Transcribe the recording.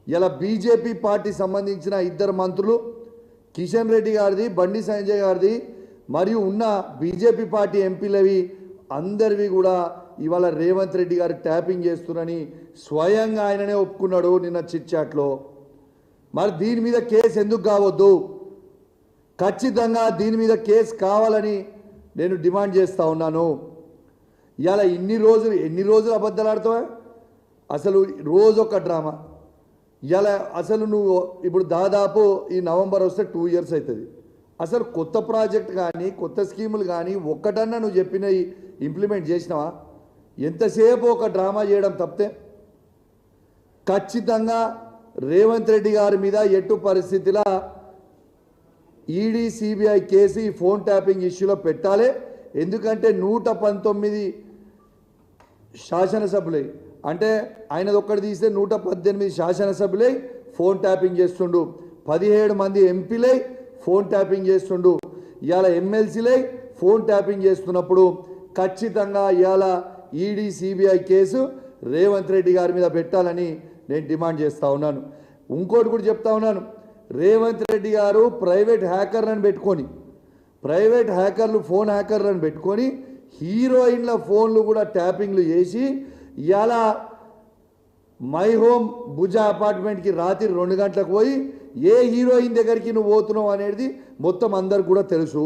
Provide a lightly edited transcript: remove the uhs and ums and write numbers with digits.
ఇలా BJP party సంబంధించిన ఇద్దరు మంత్రులు కిషన్ రెడ్డి గారిది, బండి సంజయ్ గారిది మరియు ఉన్న బీజేపీ పార్టీ ఎంపీలవి అందరివి కూడా ఇవాళ రేవంత్ రెడ్డి గారు ట్యాపింగ్ చేస్తున్నారని స్వయంగా ఆయననే ఒప్పుకున్నాడు నిన్న చిట్ చాట్లో. మరి దీని మీద కేసు ఎందుకు కావద్దు? ఖచ్చితంగా దీని మీద కేసు కావాలని నేను డిమాండ్ చేస్తూ ఉన్నాను. ఇవాళ ఎన్ని రోజులు అబద్ధాలు ఆడతావా? అసలు రోజు ఒక డ్రామా. ఇవాళ అసలు నువ్వు ఇప్పుడు దాదాపు ఈ నవంబర్ వస్తే 2 years అవుతుంది. అసలు కొత్త ప్రాజెక్ట్ కానీ కొత్త స్కీములు కానీ ఒక్కటన్నా నువ్వు చెప్పినవి ఇంప్లిమెంట్ చేసినావా? ఎంతసేపు ఒక డ్రామా చేయడం తప్పితే ఖచ్చితంగా రేవంత్ రెడ్డి గారి మీద ఎట్టు పరిస్థితిలా ఈడీ సిబిఐ కేసు ఈ ఫోన్ ట్యాపింగ్ ఇష్యూలో పెట్టాలి. ఎందుకంటే 119 శాసనసభ్యులై, అంటే ఆయనది ఒక్కటి తీస్తే 118 శాసనసభ్యులై ఫోన్ ట్యాపింగ్ చేస్తుండు, 17 మంది ఎంపీలై ఫోన్ ట్యాపింగ్ చేస్తుండు, ఇవాళ ఎమ్మెల్సీలై ఫోన్ ట్యాపింగ్ చేస్తున్నప్పుడు ఖచ్చితంగా ఇవాళ ED CBI case Revanth Reddy గారి మీద పెట్టాలని నేను డిమాండ్ చేస్తూ ఉన్నాను. ఇంకోటి కూడా చెప్తా ఉన్నాను, రేవంత్ రెడ్డి గారు ప్రైవేట్ హ్యాకర్లను ఫోన్ హ్యాకర్లను పెట్టుకొని హీరోయిన్ల ఫోన్లు కూడా ట్యాపింగ్లు చేసి ఇవాళ మై హోమ్ భుజ అపార్ట్మెంట్కి రాత్రి 2 గంటలకు పోయి ఏ హీరోయిన్ దగ్గరికి నువ్వు పోతున్నావు అనేది మొత్తం అందరికి కూడా తెలుసు.